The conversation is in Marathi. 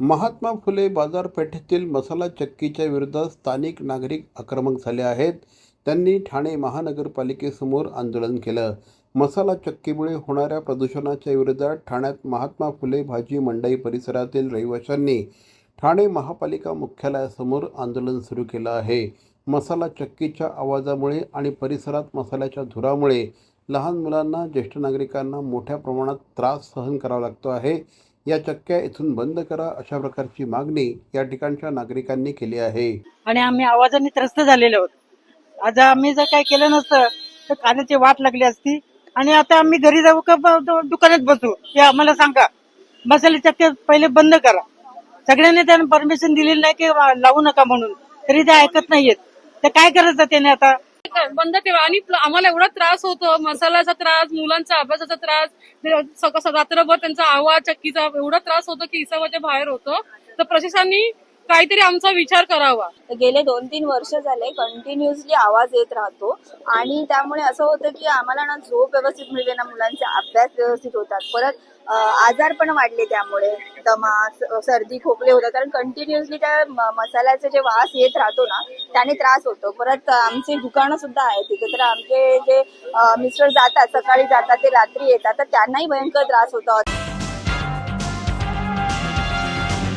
महात्मा फुले बाजारपेठेतील मसाला चक्कीच्या विरोधात स्थानिक नागरिक आक्रमक झाले आहेत. त्यांनी ठाणे महानगरपालिकेसमोर आंदोलन केलं. मसाला चक्कीमुळे होणाऱ्या प्रदूषणाच्या विरोधात ठाण्यात महात्मा फुले भाजी मंडई परिसरातील रहिवाशांनी ठाणे महापालिका मुख्यालयासमोर आंदोलन सुरू केलं आहे. मसाला चक्कीच्या आवाजामुळे आणि परिसरात मसाल्याच्या धुरामुळे लहान मुलांना, ज्येष्ठ नागरिकांना मोठ्या प्रमाणात त्रास सहन करावा लागतो आहे. या चक्क्या इथून बंद करा, अशा प्रकारची मागणी या ठिकाणच्या नागरिकांनी केली आहे. आणि आम्ही आवाजाने त्रस्त झालेलो आहोत. आज आम्ही जर काय केलं नसतं तर कानाची वाट लागली असती आणि आता आम्ही घरी जाऊ का दुकानात बसू हे आम्हाला सांगा. मसाले चक्के पहिले बंद करा. सगळ्यांनी त्यांना परमिशन दिलेली नाही की लावू नका म्हणून, तरी ते ऐकत नाहीयेत. तर काय करायचं त्याने आता? बंद ठेवा. आणि आम्हाला एवढा त्रास होतो, मसाल्याचा त्रास, मुलांचा अभ्यासाचा त्रास, रात्रभर त्यांचा आवाज चक्कीचा एवढा त्रास होतो की हिसाबाच्या बाहेर होतो. तर प्रशासनाने काहीतरी आमचा विचार करावा. गेले 2-3 वर्ष झाले कंटिन्युअसली आवाज येत राहतो आणि त्यामुळे असं होतं की आम्हाला ना झोप व्यवस्थित मिळते ना, मुलांचे अभ्यास व्यवस्थित होतात. परत आजार पण वाढले, त्यामुळे दमा, सर्दी, खोकले होतात. कारण कंटिन्युअसली त्या मसाल्याचा जे वास येत राहतो ना, त्याने त्रास होतो. परत आमचे दुकानं सुद्धा आहेत तिथे, तर आमचे जे मिस्टर जातात, सकाळी जातात ते रात्री येतात, तर त्यांनाही भयंकर त्रास होतो.